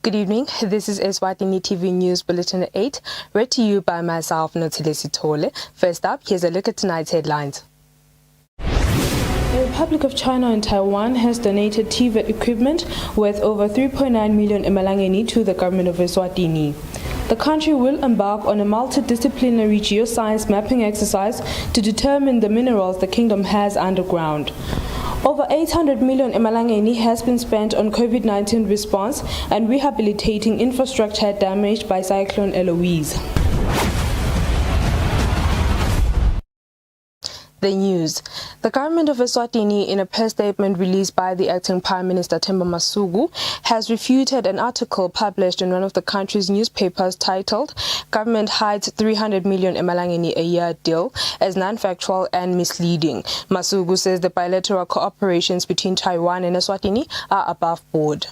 Good evening. This is Eswatini TV News Bulletin 8, read to you by myself, Notilesi Tole. First up, here's a look at tonight's headlines. The Republic of China and Taiwan has donated TVET equipment worth over 3.9 million emalangeni to the government of Eswatini. The country will embark on a multidisciplinary geoscience mapping exercise to determine the minerals the kingdom has underground. Over 800 million emalangeni has been spent on COVID-19 response and rehabilitating infrastructure damaged by Cyclone Eloise. The news. The government of Eswatini, in a press statement released by the acting Prime Minister Themba Masuku, has refuted an article published in one of the country's newspapers titled "Government Hides 300 Million Emalangeni a Year Deal" as non-factual and misleading. Masuku says the bilateral cooperations between Taiwan and Eswatini are above board.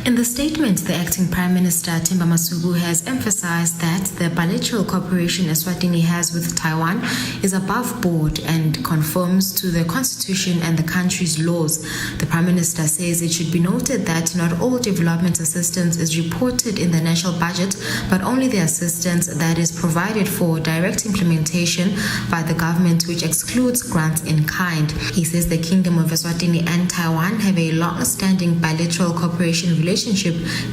In the statement, the acting Prime Minister Themba Masuku has emphasized that the bilateral cooperation Eswatini has with Taiwan is above board and conforms to the constitution and the country's laws. The Prime Minister says it should be noted that not all development assistance is reported in the national budget, but only the assistance that is provided for direct implementation by the government, which excludes grants in kind. He says the Kingdom of Eswatini and Taiwan have a long-standing bilateral cooperation relationship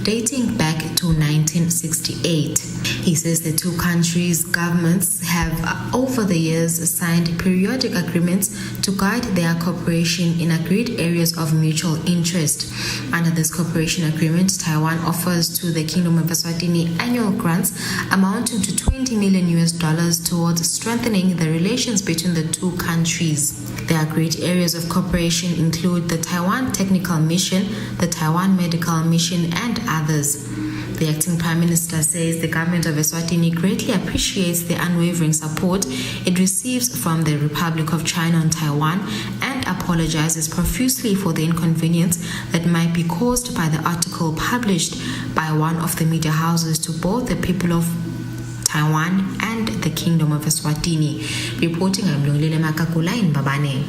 dating back to 1968. He says the two countries' governments have over the years signed periodic agreements to guide their cooperation in agreed areas of mutual interest. Under this cooperation agreement, Taiwan offers to the Kingdom of Eswatini annual grants amounting to $20 million towards strengthening the relations between the two countries. The agreed areas of cooperation include the Taiwan Technical Mission, the Taiwan Medical Mission, and others. The acting Prime Minister says the government of Eswatini greatly appreciates the unwavering support it receives from the Republic of China and Taiwan and apologizes profusely for the inconvenience that might be caused by the article published by one of the media houses to both the people of Taiwan and the Kingdom of Eswatini. Reporting, I'm Lungile Makakula in Babane.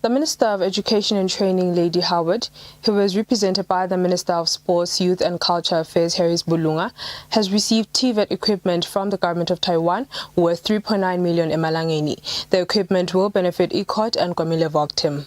The Minister of Education and Training, Lady Howard, who was represented by the Minister of Sports, Youth and Culture Affairs, Harris Bulunga, has received TVET equipment from the government of Taiwan worth 3.9 million emalangeni. The equipment will benefit ECOT and Kwamile Vogtim.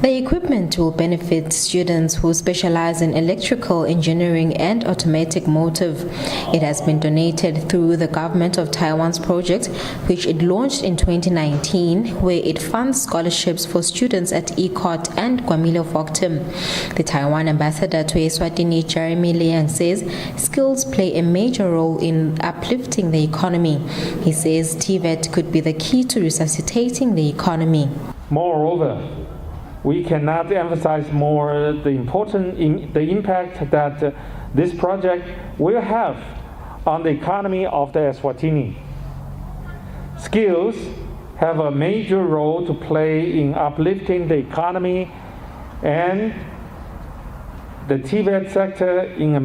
The equipment will benefit students who specialize in electrical engineering and automatic motive. It has been donated through the government of Taiwan's project, which it launched in 2019, where it funds scholarships for students at ECOT and Kwamile Vogtim. The Taiwan ambassador to Eswatini, Jeremy Liang, says skills play a major role in uplifting the economy. He says TVET could be the key to resuscitating the economy. Moreover, we cannot emphasize more the impact that this project will have on the economy of the Eswatini. Skills have a major role to play in uplifting the economy, and the TVET sector is a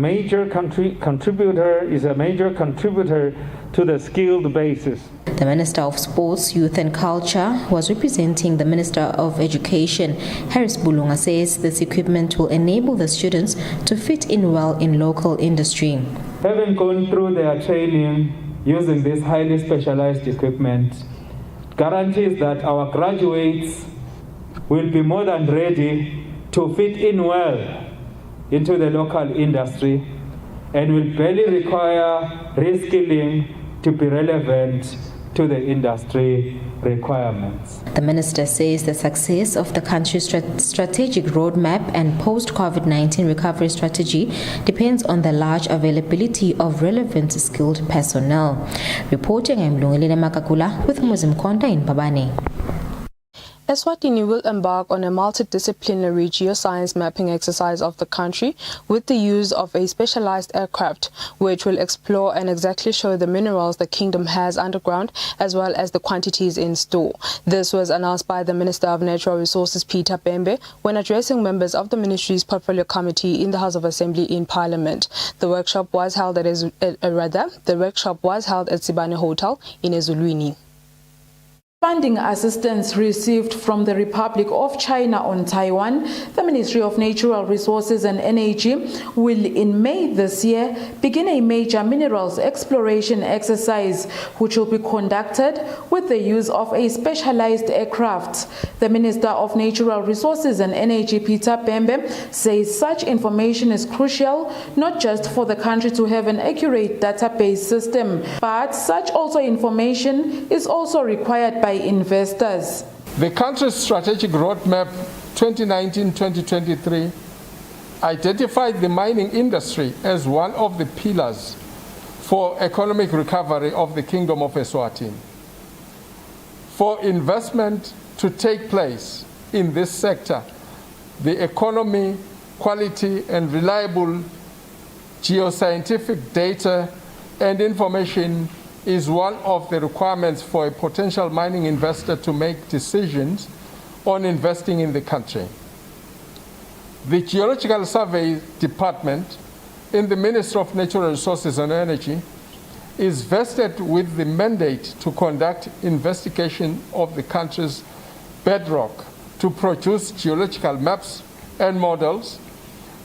major contributor to the skilled basis. The Minister of Sports, Youth and Culture was representing the Minister of Education. Harris Bulunga says this equipment will enable the students to fit in well in local industry. Having gone through their training using this highly specialized equipment guarantees that our graduates will be more than ready to fit in well into the local industry and will barely require reskilling to be relevant to the industry requirements. The minister says the success of the country's strategic roadmap and post-COVID-19 recovery strategy depends on the large availability of relevant skilled personnel. Reporting, I'm Lungile Makakula with Muzim Konda in Babane. Eswatini will embark on a multidisciplinary geoscience mapping exercise of the country with the use of a specialized aircraft, which will explore and exactly show the minerals the kingdom has underground, as well as the quantities in store. This was announced by the Minister of Natural Resources, Peter Bembe, when addressing members of the ministry's portfolio committee in the House of Assembly in Parliament. The workshop was held at Sibane Hotel in Eswatini. Funding assistance received from the Republic of China on Taiwan, the Ministry of Natural Resources and Energy will in May this year begin a major minerals exploration exercise which will be conducted with the use of a specialized aircraft. The Minister of Natural Resources and Energy, Peter Pembe, says such information is crucial not just for the country to have an accurate database system, but such also information is also required by investors. The country's strategic roadmap 2019-2023 identified the mining industry as one of the pillars for economic recovery of the Kingdom of Eswatini. For investment to take place in this sector, the economy, quality and reliable geoscientific data and information is one of the requirements for a potential mining investor to make decisions on investing in the country. The Geological Survey Department in the Ministry of Natural Resources and Energy is vested with the mandate to conduct investigation of the country's bedrock, to produce geological maps and models,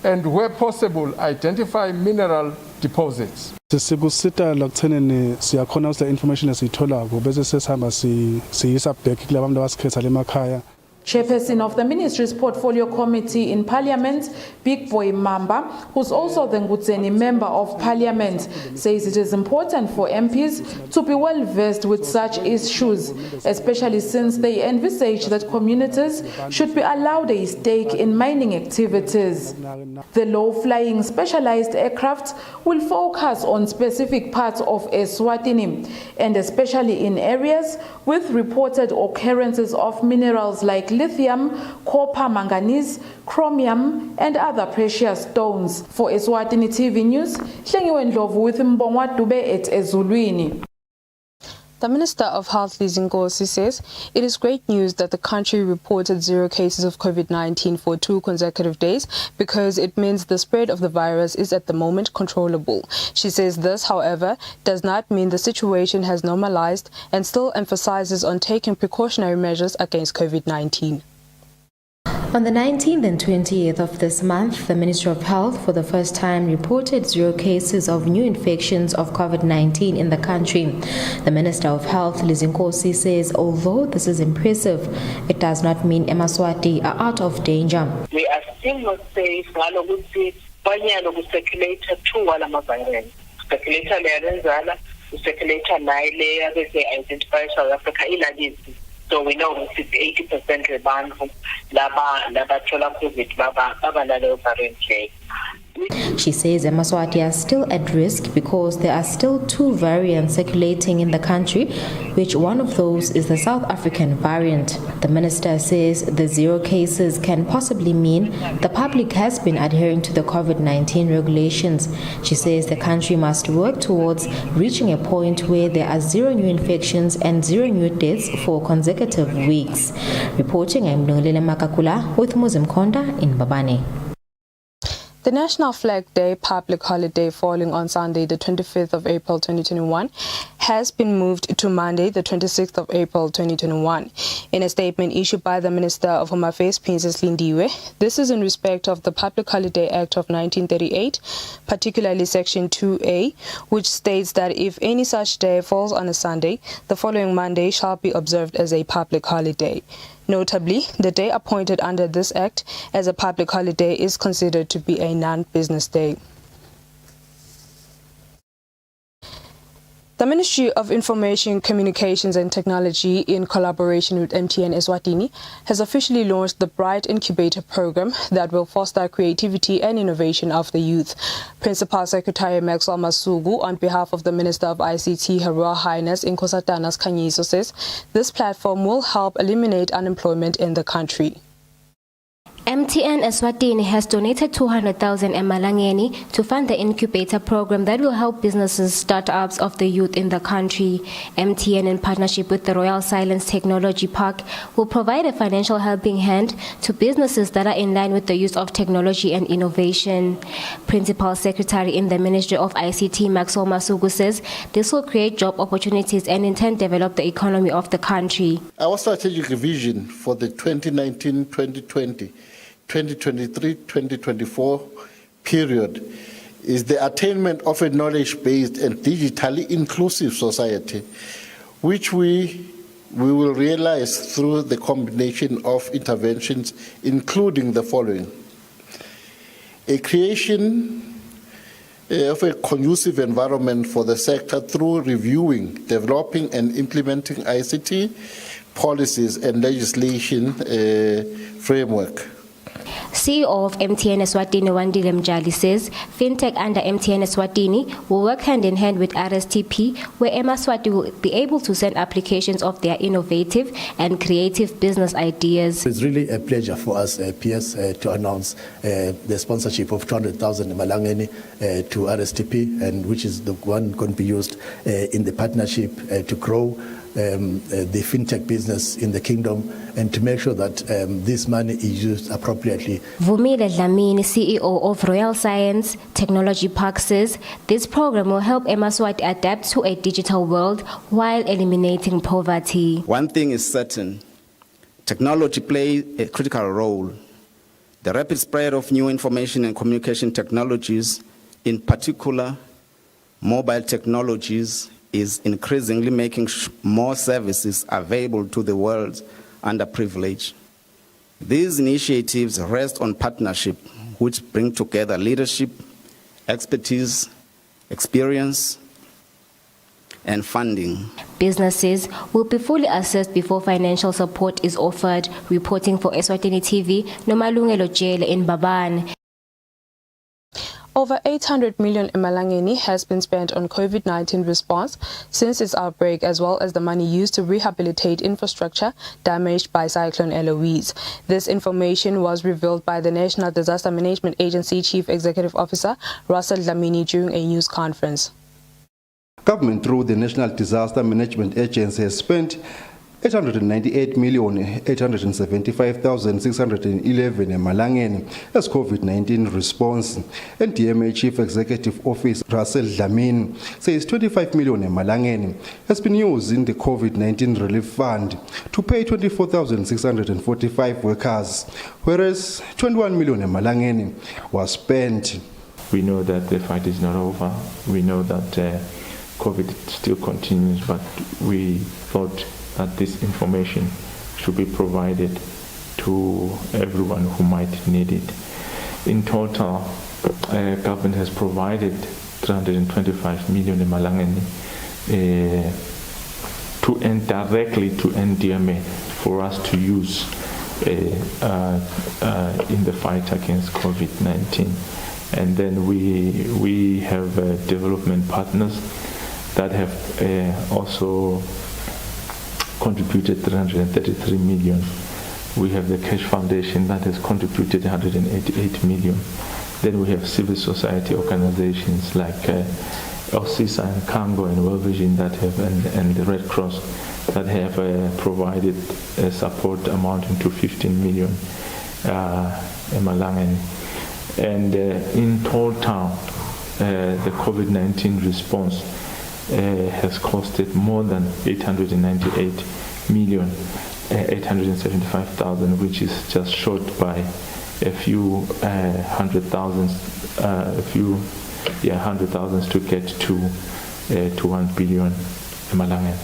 and where possible, identify mineral deposits. Sikusita lokuthenini siyakhona ukuthi information esiyitholako bese sesihamba siyisa back kulabantu abasikhetha emakhaya. Chairperson of the Ministry's Portfolio Committee in Parliament, Big Boy Mamba, who's also the Ngutseni Member of Parliament, says it is important for MPs to be well versed with such issues, especially since they envisage that communities should be allowed a stake in mining activities. The low-flying specialized aircraft will focus on specific parts of Eswatini, and especially in areas with reported occurrences of minerals like lithium, copper, manganese, chromium, and other precious stones. For Eswatini TV News, Hlengiwe Ndlovu with Mbongwa Dube at Ezulwini. The Minister of Health, Lizinkosi, says it is great news that the country reported 0 cases of COVID-19 for 2 consecutive days because it means the spread of the virus is at the moment controllable. She says this, however, does not mean the situation has normalized and still emphasizes on taking precautionary measures against COVID-19. On the 19th and 20th of this month, the Ministry of Health for the first time reported 0 cases of new infections of COVID-19 in the country. The Minister of Health, Lizinkosi, says although this is impressive, it does not mean eMaswati are out of danger. We are still not safe. Circulator 2 wala mavirus. Circulator le circulator naile identify South Africa ilagisi. So we know 80% rebantu laba thola COVID baba nalo variant. She says eMaswati are still at risk because there are still 2 variants circulating in the country, which one of those is the South African variant. The minister says the 0 cases can possibly mean the public has been adhering to the COVID-19 regulations. She says the country must work towards reaching a point where there are 0 new infections and 0 new deaths for consecutive weeks. Reporting, I'm Nolele Makakula with Muzim Konda in Babane. The National Flag Day public holiday falling on Sunday, the 25th of April 2021, has been moved to Monday, the 26th of April 2021. In a statement issued by the Minister of Home Affairs, Princess Lindiwe, this is in respect of the Public Holiday Act of 1938, particularly Section 2A, which states that if any such day falls on a Sunday, the following Monday shall be observed as a public holiday. Notably, the day appointed under this act as a public holiday is considered to be a non-business day. The Ministry of Information, Communications and Technology, in collaboration with MTN Eswatini, has officially launched the Bright Incubator program that will foster creativity and innovation of the youth. Principal Secretary Maxwell Masugu, on behalf of the Minister of ICT, Her Royal Highness Inkosatanas Kanyiso, says this platform will help eliminate unemployment in the country. MTN Eswatini has donated 200,000 emalangeni to fund the incubator program that will help businesses, startups of the youth in the country. MTN, in partnership with the Royal Silence Technology Park, will provide a financial helping hand to businesses that are in line with the use of technology and innovation. Principal Secretary in the Ministry of ICT, Maxwell Masuku, says this will create job opportunities and in turn develop the economy of the country. Our strategic vision for the 2019-2020 2023-2024 period is the attainment of a knowledge-based and digitally inclusive society, which we will realize through the combination of interventions, including the following: a creation of a conducive environment for the sector through reviewing, developing and implementing ICT policies and legislation framework. CEO of MTN Eswatini, Wandile Mjali, says fintech under MTN Eswatini will work hand in hand with RSTP, where Eswatini will be able to send applications of their innovative and creative business ideas. It's really a pleasure for us, PS, to announce the sponsorship of 200,000 Malangeni to RSTP, and which is the one going to be used in the partnership to grow the fintech business in the kingdom and to make sure that this money is used appropriately. Vumile Dlamini, CEO of Royal Science Technology Park, says this program will help Eswatini adapt to a digital world while eliminating poverty. One thing is certain: technology plays a critical role. The rapid spread of new information and communication technologies, in particular mobile technologies, is increasingly making more services available to the world's underprivileged. These initiatives rest on partnership which bring together leadership, expertise, experience, and funding. Businesses will be fully assessed before financial support is offered. Reporting for Eswatini TV, Nomalungelo Jele in Baban. Over 800 million emalangeni has been spent on COVID-19 response since its outbreak, as well as the money used to rehabilitate infrastructure damaged by Cyclone Eloise. This information was revealed by the National Disaster Management Agency Chief Executive Officer Russell Dlamini during a news conference. Government, through the National Disaster Management Agency, has spent 898,875,611 emalangeni as COVID-19 response. NDMA Chief Executive Officer Russell Dlamini says 25 million emalangeni has been used in the COVID-19 relief fund to pay 24,645 workers, whereas 21 million emalangeni was spent. We know that the fight is not over. We know that COVID still continues, but we thought that this information should be provided to everyone who might need it. In total, government has provided 325 million emalangeni directly to NDMA for us to use in the fight against COVID-19. And then we have development partners that have also contributed 333 million. We have the Cash Foundation that has contributed 188 million. Then we have civil society organizations like OSISA and Kango and World Vision that have, and the Red Cross that have provided support amounting to 15 million emalangeni. And in total, the COVID-19 response has costed more than 898,875,000, which is just short by a few hundred thousands to get to 1 billion emalangeni.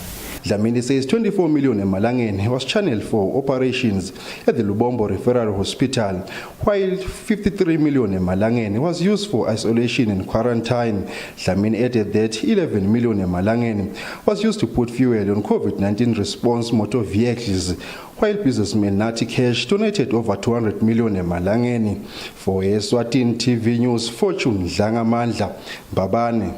Dlamini says 24 million emalangeni was channeled for operations at the Lubombo Referral Hospital, while 53 million emalangeni was used for isolation and quarantine. Dlamini added that 11 million emalangeni was used to put fuel on COVID-19 response motor vehicles, while businessman Nati Cash donated over 200 million emalangeni. For Eswatini TV News, Fortune Dlangamandla, Babane.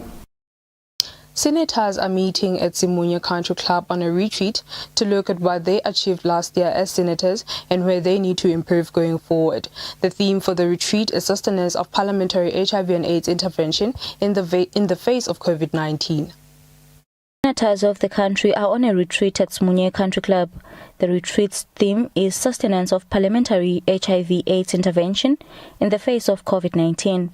Senators are meeting at Simunye Country Club on a retreat to look at what they achieved last year as senators and where they need to improve going forward. The theme for the retreat is sustenance of parliamentary HIV and AIDS intervention in the face of COVID-19. Senators of the country are on a retreat at Simunye Country Club. The retreat's theme is sustenance of parliamentary HIV/AIDS intervention in the face of COVID-19.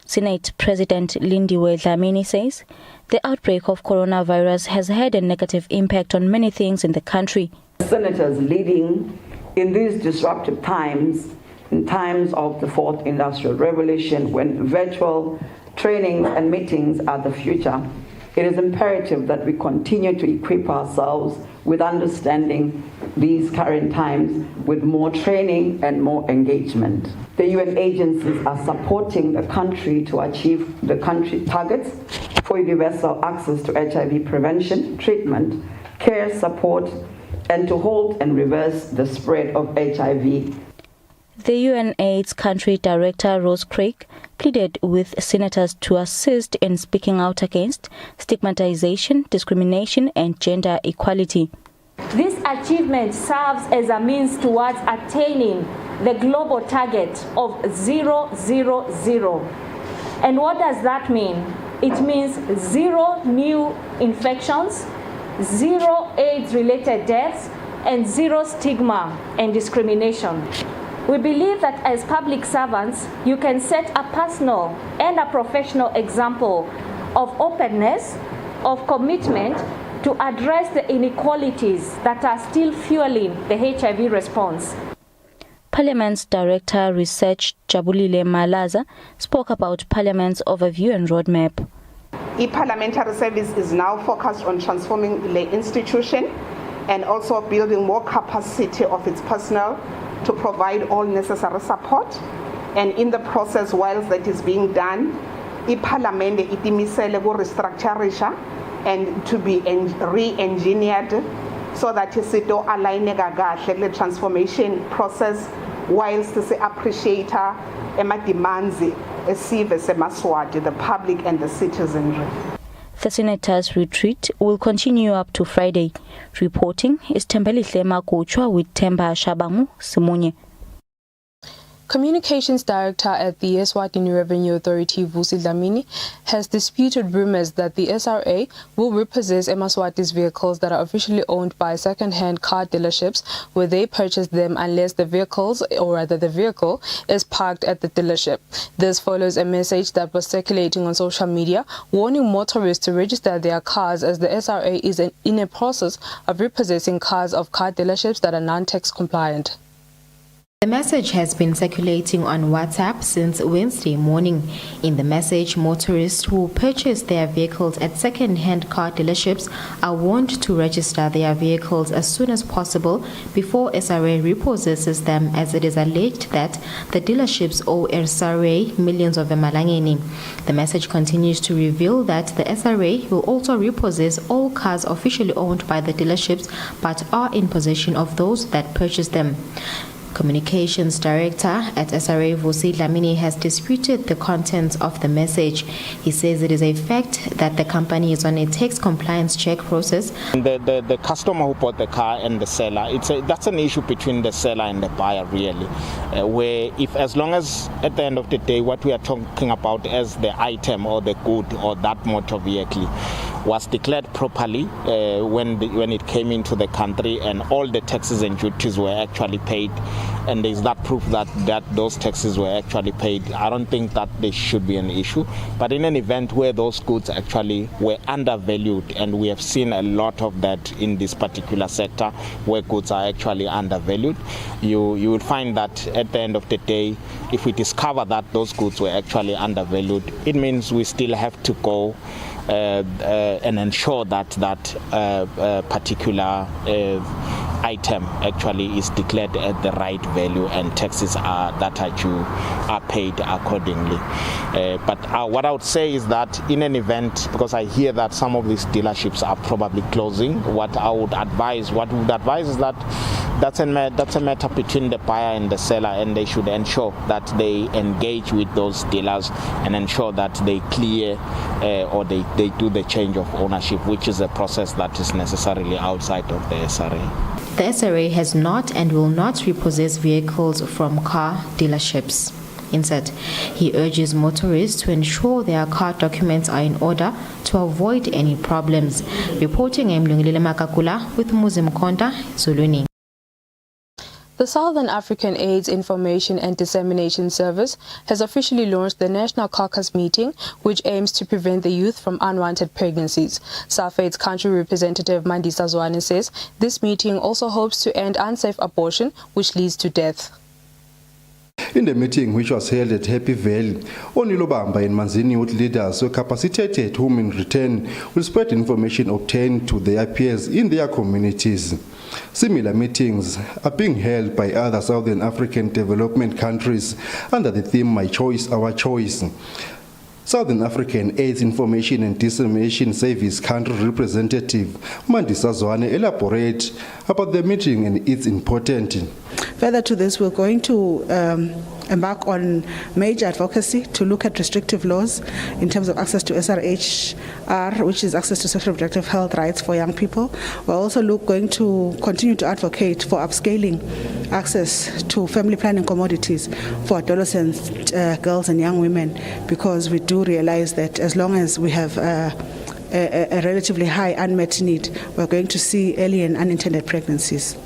Senate President Lindiwe Dlamini says the outbreak of coronavirus has had a negative impact on many things in the country. Senators leading in these disruptive times, in times of the fourth industrial revolution, when virtual trainings and meetings are the future, it is imperative that we continue to equip ourselves with understanding these current times with more training and more engagement. The UN agencies are supporting the country to achieve the country targets for universal access to HIV prevention, treatment, care, support, and to halt and reverse the spread of HIV. The UN AIDS Country Director Rose Craig pleaded with senators to assist in speaking out against stigmatization, discrimination, and gender equality. This achievement serves as a means towards attaining the global target of 000. And what does that mean? It means 0 new infections, 0 AIDS-related deaths, and 0 stigma and discrimination. We believe that as public servants, you can set a personal and a professional example of openness, of commitment to address the inequalities that are still fueling the HIV response. Parliament's Director Research Jabulile Malaza spoke about Parliament's overview and roadmap. Parliamentary service is now focused on transforming the institution and also building more capacity of its personnel to provide all necessary support. And in the process, whilst that is being done, Parliament itimisele go restructure and to be re-engineered so that it align the transformation process whilst se appreciate demands the public and the citizenry. The senators' retreat will continue up to Friday. Reporting is Tembelihle Makuchwa with Temba Shabangu, Simunye. Communications Director at the Eswatini Revenue Authority, Vusi Dlamini, has disputed rumors that the SRA will repossess Eswatini's vehicles that are officially owned by second-hand car dealerships where they purchase them unless the vehicle is parked at the dealership. This follows a message that was circulating on social media warning motorists to register their cars as the SRA is in a process of repossessing cars of car dealerships that are non-tax compliant. The message has been circulating on WhatsApp since Wednesday morning. In the message, motorists who purchase their vehicles at second-hand car dealerships are warned to register their vehicles as soon as possible before SRA repossesses them, as it is alleged that the dealerships owe SRA millions of emalangeni. The message continues to reveal that the SRA will also repossess all cars officially owned by the dealerships but are in possession of those that purchase them. Communications Director at SRA Vusi Dlamini has disputed the contents of the message. He says it is a fact that the company is on a tax compliance check process. The customer who bought the car and the seller, that's an issue between the seller and the buyer really, where if as long as at the end of the day what we are talking about as the item or the good or that motor vehicle was declared properly when it came into the country and all the taxes and duties were actually paid, and there's that proof that those taxes were actually paid, I don't think that there should be an issue. But in an event where those goods actually were undervalued, and we have seen a lot of that in this particular sector where goods are actually undervalued, you will find that at the end of the day, if we discover that those goods were actually undervalued, it means we still have to go and ensure that particular item actually is declared at the right value and taxes are paid accordingly. But what I would say is that in an event, because I hear that some of these dealerships are probably closing, what we would advise is that that's a matter between the buyer and the seller, and they should ensure that they engage with those dealers and ensure that they clear or they do the change of ownership, which is a process that is necessarily outside of the SRA. The SRA has not and will not repossess vehicles from car dealerships. Instead, he urges motorists to ensure their car documents are in order to avoid any problems. Reporting Mlungilile Makakula with Muzim Konda, Zuluni. The Southern African AIDS Information and Dissemination Service has officially launched the National Caucus meeting, which aims to prevent the youth from unwanted pregnancies. SAFAID's country representative Mandisa Zwane says this meeting also hopes to end unsafe abortion, which leads to death. In the meeting, which was held at Happy Valley, Onilobamba and Manzini youth leaders were capacitated whom in return will spread information obtained to their peers in their communities. Similar meetings are being held by other Southern African development countries under the theme My Choice, Our Choice. Southern African AIDS Information and Dissemination Service country representative Mandisa Zwane elaborate about the meeting and its importance. Further to this, we're going to embark on major advocacy to look at restrictive laws in terms of access to SRHR, which is access to sexual reproductive health rights for young people. We're also going to continue to advocate for upscaling access to family planning commodities for adolescents, girls and young women, because we do realize that as long as we have a relatively high unmet need, we're going to see early and unintended pregnancies.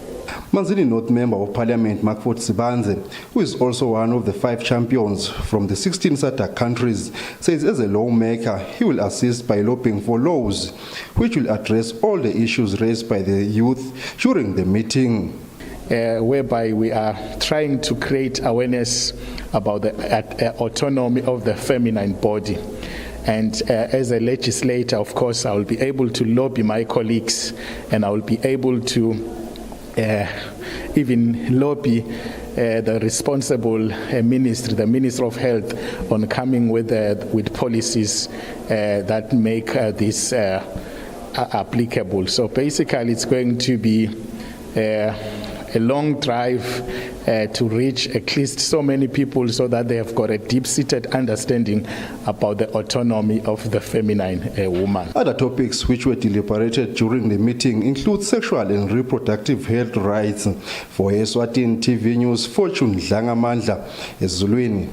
Manzini North Member of Parliament Makford Sibanze, who is also one of the 5 champions from the 16 SADC countries, says as a lawmaker he will assist by lobbying for laws which will address all the issues raised by the youth during the meeting. Whereby we are trying to create awareness about the autonomy of the feminine body. And as a legislator, of course, I will be able to lobby my colleagues, and I will be able to even lobby the responsible ministry, the Minister of Health, on coming with policies that make this applicable. So basically, it's going to be a long drive to reach at least so many people so that they have got a deep-seated understanding about the autonomy of the feminine woman. Other topics which were deliberated during the meeting include sexual and reproductive health rights. For Eswatini TV News, Fortune Dlangamandla, Ezulwini.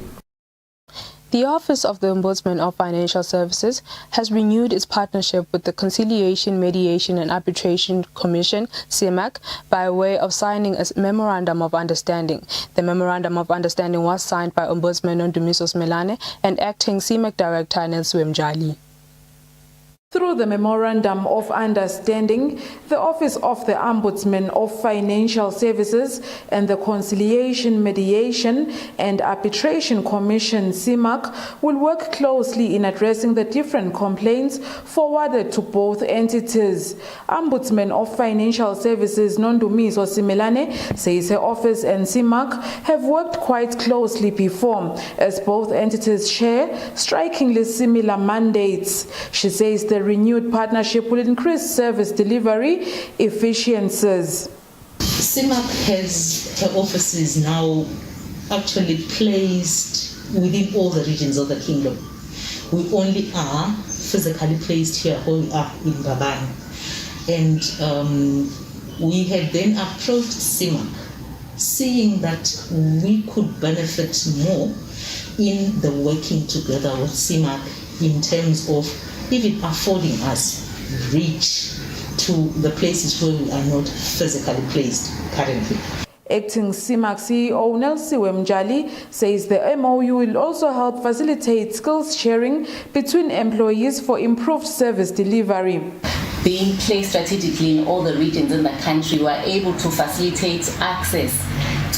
The Office of the Ombudsman of Financial Services has renewed its partnership with the Conciliation, Mediation and Arbitration Commission, CIMAC, by way of signing a Memorandum of Understanding. The Memorandum of Understanding was signed by Ombudsman Nondumiso Smelane and Acting CIMAC Director Nelson Mjali. Through the Memorandum of Understanding, the Office of the Ombudsman of Financial Services and the Conciliation, Mediation and Arbitration Commission, CIMAC, will work closely in addressing the different complaints forwarded to both entities. Ombudsman of Financial Services Nondumiso Smelane says her office and CIMAC have worked quite closely before, as both entities share strikingly similar mandates. She says the renewed partnership will increase service delivery efficiencies. CIMAC has her offices now actually placed within all the regions of the kingdom. We only are physically placed here where we are in Mbabane. And we have then approached CIMAC, seeing that we could benefit more in the working together with CIMAC in terms of even affording us reach to the places where we are not physically placed currently. Acting CIMAC CEO Nelson Mjali says the MOU will also help facilitate skills sharing between employees for improved service delivery. Being placed strategically in all the regions in the country, we are able to facilitate access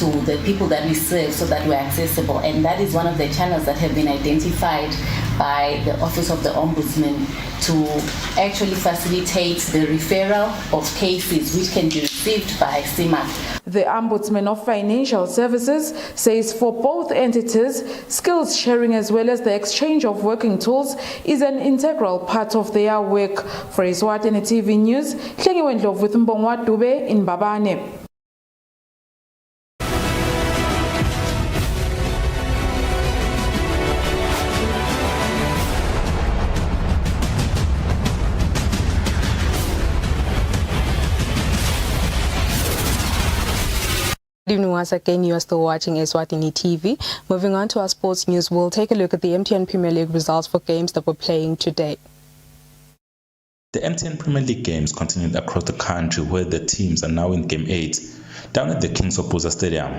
to the people that we serve so that we're accessible. And that is one of the channels that have been identified by the Office of the Ombudsman to actually facilitate the referral of cases which can be received by CIMAC. The Ombudsman of Financial Services says for both entities, skills sharing as well as the exchange of working tools is an integral part of their work. For Eswatini TV News, Ndlovu with Mbongwa Dube in Mbabane. Good evening once again. You are still watching Eswatini TV. Moving on to our sports news, we'll take a look at the MTN Premier League results for games that were playing today. The MTN Premier League games continued across the country, where the teams are now in Game 8. Down at the Kings of Buza Stadium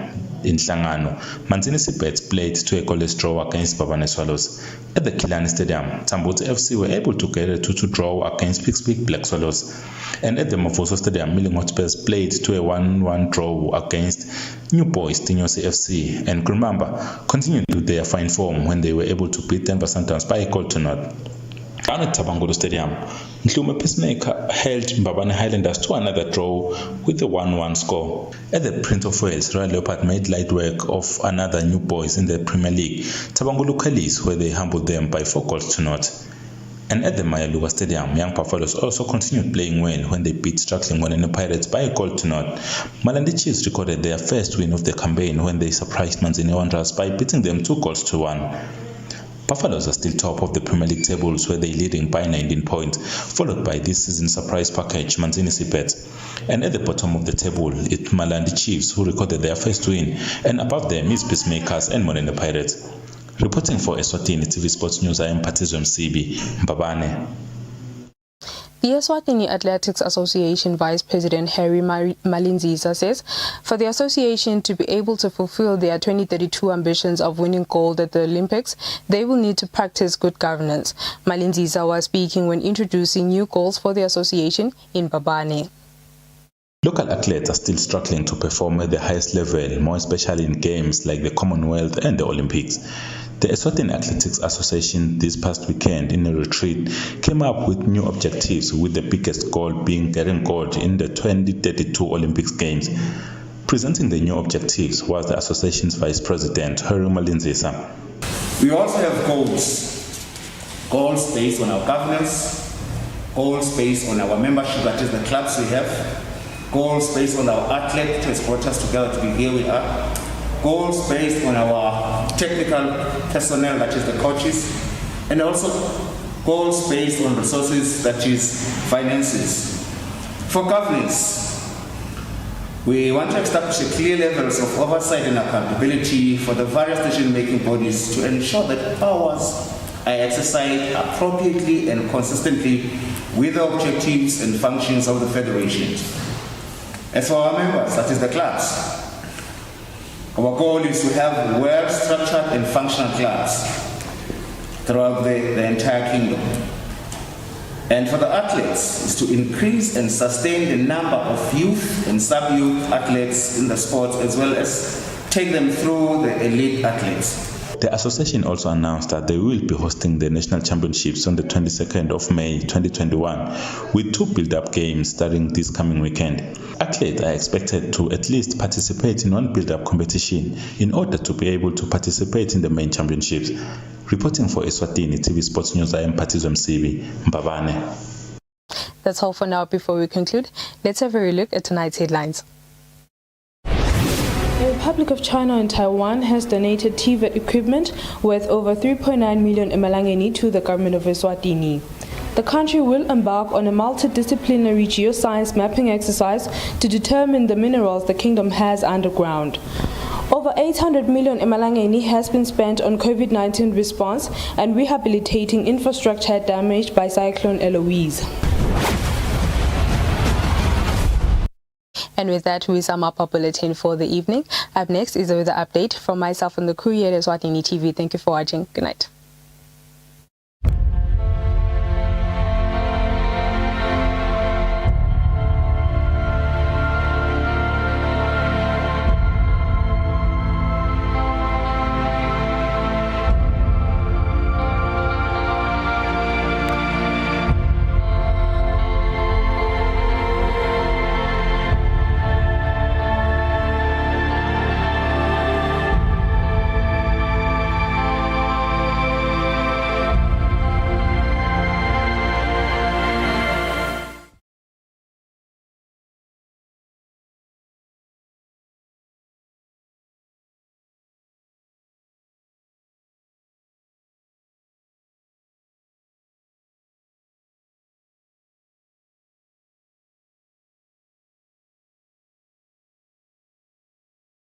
in Hlangano, Manzini Sibets played to a goalless draw against Babane Swallows. At the Kilani Stadium, Tamboti FC were able to get a 2-2 draw against Pickspeak Black Swallows. And at the Mavuso Stadium, Milling Hotspurs played to a 1-1 draw against New Boys Tinyosi FC. And Grimamba continued with their fine form when they were able to beat Denver Sundowns by a goal to none. Down at Tabangolo Stadium, Mhlume Pacemaker held Mbabane Highlanders to another draw with a 1-1 score. At the Prince of Wales, Royal Leopard made light work of another New Boys in the Premier League, Tabangolo Kalis, where they humbled them by 4 goals to naught. And at the Mayaluga Stadium, Young Buffaloes also continued playing well when they beat struggling Wanene Pirates by a goal to naught. Malandi Chiefs recorded their first win of the campaign when they surprised Manzini Wanderers by beating them 2 goals to 1. Buffaloes are still top of the Premier League tables, where they're leading by 19 points, followed by this season's surprise package, Manzini Sibet. And at the bottom of the table, it's Malandi Chiefs, who recorded their first win, and above them is Peacemakers and Monene Pirates. Reporting for Eswatini TV Sports News, I am Patizwe Msibi, Mbabane. The Eswatini Athletics Association Vice President Harry Malinziza says for the association to be able to fulfill their 2032 ambitions of winning gold at the Olympics, they will need to practice good governance. Malinziza was speaking when introducing new goals for the association in Babane. Local athletes are still struggling to perform at the highest level, more especially in games like the Commonwealth and the Olympics. The Eswatini Athletics Association this past weekend in a retreat came up with new objectives, with the biggest goal being getting gold in the 2032 Olympics Games. Presenting the new objectives was the association's Vice President, Harry Malinziza. We also have goals based on our governance, goals based on our membership, that is the clubs we have, goals based on our athletes who has brought us together to be here we are, goals based on our technical personnel, that is the coaches, and also goals based on resources, that is finances. For governance, we want to establish clear levels of oversight and accountability for the various decision-making bodies to ensure that powers are exercised appropriately and consistently with the objectives and functions of the Federation. As for our members, that is the clubs, our goal is to have well-structured and functional clubs throughout the entire kingdom. And for the athletes, is to increase and sustain the number of youth and sub-youth athletes in the sport, as well as take them through the elite athletes. The association also announced that they will be hosting the national championships on the 22nd of May 2021 with 2 build-up games starting this coming weekend. Athletes are expected to at least participate in 1 build-up competition in order to be able to participate in the main championships. Reporting for Eswatini TV Sports News, I am Patizwe Msibi, Mbabane. That's all for now. Before we conclude, let's have a look at tonight's headlines. The Republic of China and Taiwan has donated TVET equipment worth over 3.9 million emalangeni to the government of Eswatini. The country will embark on a multidisciplinary geoscience mapping exercise to determine the minerals the kingdom has underground. Over 800 million emalangeni has been spent on COVID-19 response and rehabilitating infrastructure damaged by Cyclone Eloise. And with that, we sum up our bulletin for the evening. Up next is a weather update from myself and the crew here at Eswatini TV. Thank you for watching. Good night.